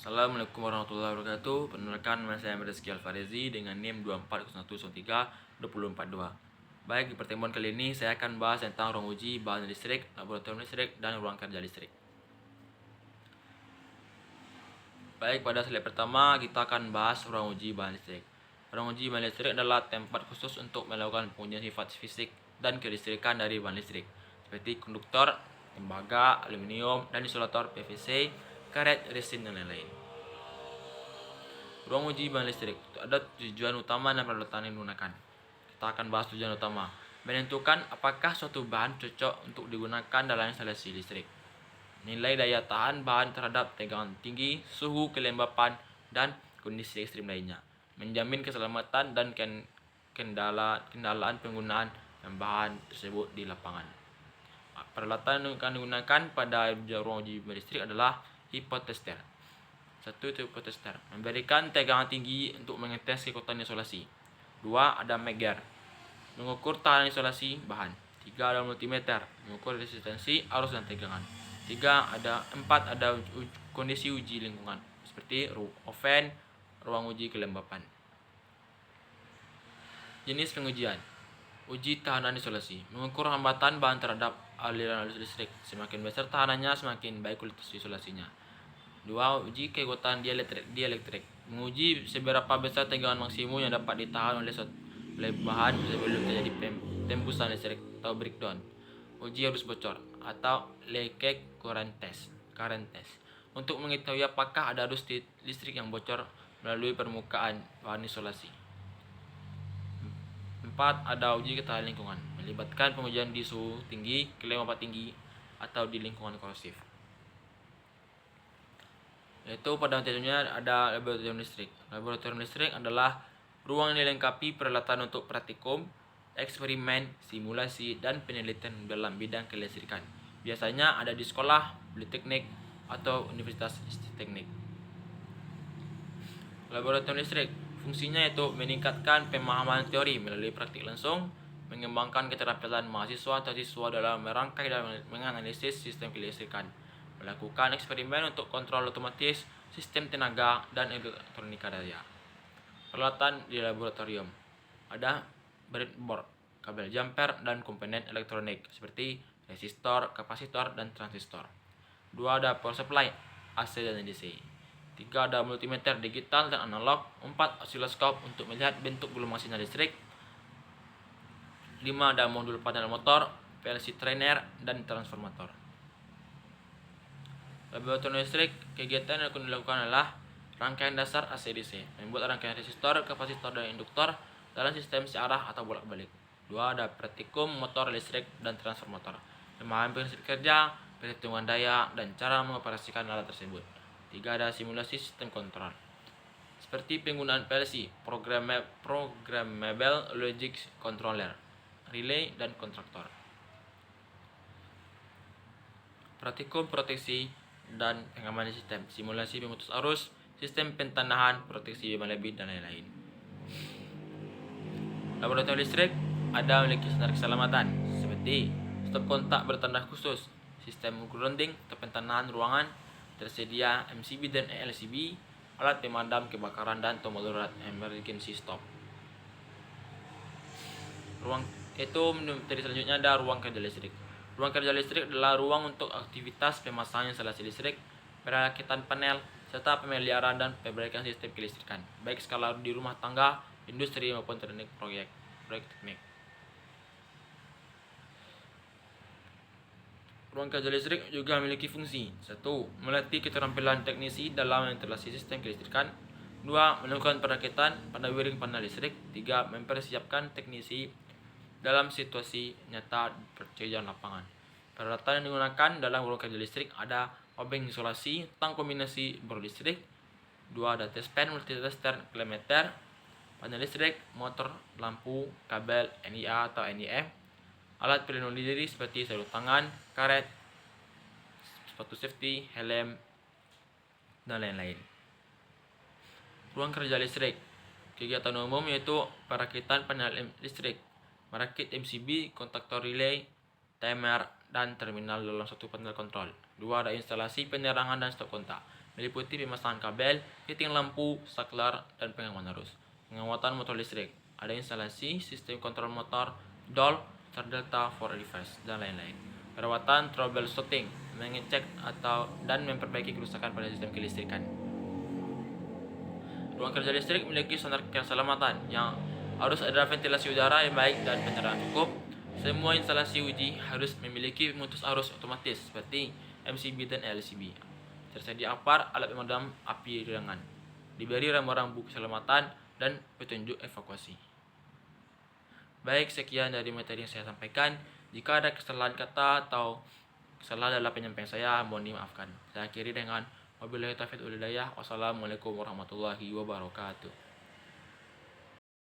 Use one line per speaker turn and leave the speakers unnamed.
Assalamualaikum warahmatullahi wabarakatuh. Perkenalkan, nama saya Rizky Alfarezi dengan NIM 2401132042. Baik, di pertemuan kali ini saya akan bahas tentang ruang uji bahan listrik, laboratorium listrik, dan ruang kerja listrik. Baik, pada slide pertama kita akan bahas ruang uji bahan listrik. Ruang uji bahan listrik adalah tempat khusus untuk melakukan pengujian sifat fisik dan kelistrikan dari bahan listrik, seperti konduktor, tembaga, aluminium, dan isolator PVC, karet, resin, dan lain-lain. Ruang uji bahan listrik ada tujuan utama dan peralatan yang digunakan. Kita akan bahas tujuan utama: menentukan apakah suatu bahan cocok untuk digunakan dalam instalasi listrik. Nilai daya tahan bahan terhadap tegangan tinggi, suhu, kelembapan, dan kondisi ekstrim lainnya. Menjamin keselamatan dan kendalaan penggunaan bahan tersebut di lapangan. Peralatan yang akan digunakan pada ruang uji bahan listrik adalah hipotester. Satu, itu hipotester, memberikan tegangan tinggi untuk mengetes kekuatan isolasi. 2. Ada megar, mengukur tahanan isolasi bahan. 3. Ada multimeter, mengukur resistensi, arus, dan tegangan. 4. Ada kondisi uji lingkungan, seperti oven, ruang uji kelembapan. Jenis pengujian: uji tahanan isolasi, mengukur hambatan bahan terhadap aliran arus listrik. Semakin besar tahanannya, semakin baik kualitas isolasinya. 2. Uji kekuatan dieelektrik, menguji seberapa besar tegangan maksimum yang dapat ditahan oleh bahan sebelum terjadi tembusan listrik atau breakdown. Uji arus bocor atau leakage current test, untuk mengetahui apakah ada arus listrik yang bocor melalui permukaan bahan isolasi. 4. Ada uji ketahanan lingkungan, melibatkan pengujian di suhu tinggi, kelembapan tinggi, atau di lingkungan korosif. Yaitu pada materialnya ada laboratorium listrik. Laboratorium listrik adalah ruang yang dilengkapi peralatan untuk praktikum, eksperimen, simulasi, dan penelitian dalam bidang kelistrikan. Biasanya ada di sekolah, politeknik, atau universitas teknik. Laboratorium listrik fungsinya yaitu meningkatkan pemahaman teori melalui praktik langsung, mengembangkan keterampilan mahasiswa atau siswa dalam merangkai dan menganalisis sistem kelistrikan, melakukan eksperimen untuk kontrol otomatis, sistem tenaga, dan elektronika daya. Peralatan di laboratorium ada breadboard, kabel jumper, dan komponen elektronik seperti resistor, kapasitor, dan transistor. 2. Ada power supply, AC dan DC. 3. Ada multimeter digital dan analog. 4. Osiloskop untuk melihat bentuk gelombang sinyal listrik. 5. Ada modul panel motor, PLC trainer, dan transformator. Laboratorium listrik, kegiatan yang akan dilakukan adalah rangkaian dasar AC/DC, membuat rangkaian resistor, kapasitor, dan induktor dalam sistem searah atau bolak-balik. 2. Ada praktikum motor listrik dan transformator, memahami prinsip kerja, perhitungan daya, dan cara mengoperasikan alat tersebut. 3. Ada simulasi sistem kontrol, seperti penggunaan PLC, Programmable Logic Controller, relay, dan kontraktor. Praktikum proteksi dan pengamanan sistem, simulasi pemutus arus, sistem pentanahan, proteksi beban lebih, dan lain-lain. Laboratorium listrik ada memiliki standar keselamatan seperti stop kontak bertanda khusus, sistem grounding atau pentanahan ruangan, tersedia MCB dan LCB, alat pemadam kebakaran, dan tombol darurat emergency stop. Selanjutnya ada ruang kerja listrik. Ruang kerja listrik adalah ruang untuk aktivitas pemasangan instalasi listrik, perakitan panel, serta pemeliharaan dan perbaikan sistem kelistrikan, baik skala di rumah tangga, industri, maupun proyek teknik. Ruang kerja listrik juga memiliki fungsi: 1. Melatih keterampilan teknisi dalam instalasi sistem kelistrikan. 2. Melakukan perakitan pada wiring panel listrik. 3. Mempersiapkan teknisi dalam situasi nyata pekerjaan lapangan. Peralatan yang digunakan dalam ruang kerja listrik ada obeng isolasi, tang kombinasi bor listrik. 2. Ada test pen, multitester, klemeter, panel listrik, motor, lampu, kabel, NIA atau NIF, alat pelindung diri seperti sarung tangan, karet, sepatu safety, helm, dan lain-lain. Ruang kerja listrik, kegiatan umum yaitu perakitan panel listrik, merakit MCB, kontaktor relay, timer, dan terminal dalam satu panel kontrol. 2. Ada instalasi penerangan dan stop kontak, meliputi pemasangan kabel, fitting lampu, saklar, dan pengamanan arus. Penguatan motor listrik, ada instalasi sistem kontrol motor, DOL, Star Delta, 4 device, dan lain-lain. Perawatan troubleshooting, mengecek dan memperbaiki kerusakan pada sistem kelistrikan. Ruang kerja listrik memiliki standar keselamatan yang harus ada ventilasi udara yang baik dan pencerahan cukup. Semua instalasi uji harus memiliki pemutus arus otomatis seperti MCB dan LCB. Tersedia apar alat pemadam api ruangan. Diberi rambu-rambu keselamatan dan petunjuk evakuasi. Baik, sekian dari materi yang saya sampaikan. Jika ada kesalahan kata atau kesalahan dalam penyampaian saya, mohon dimaafkan. Saya akhiri dengan wabillahi taufiq wal hidayah. Wassalamualaikum warahmatullahi wabarakatuh.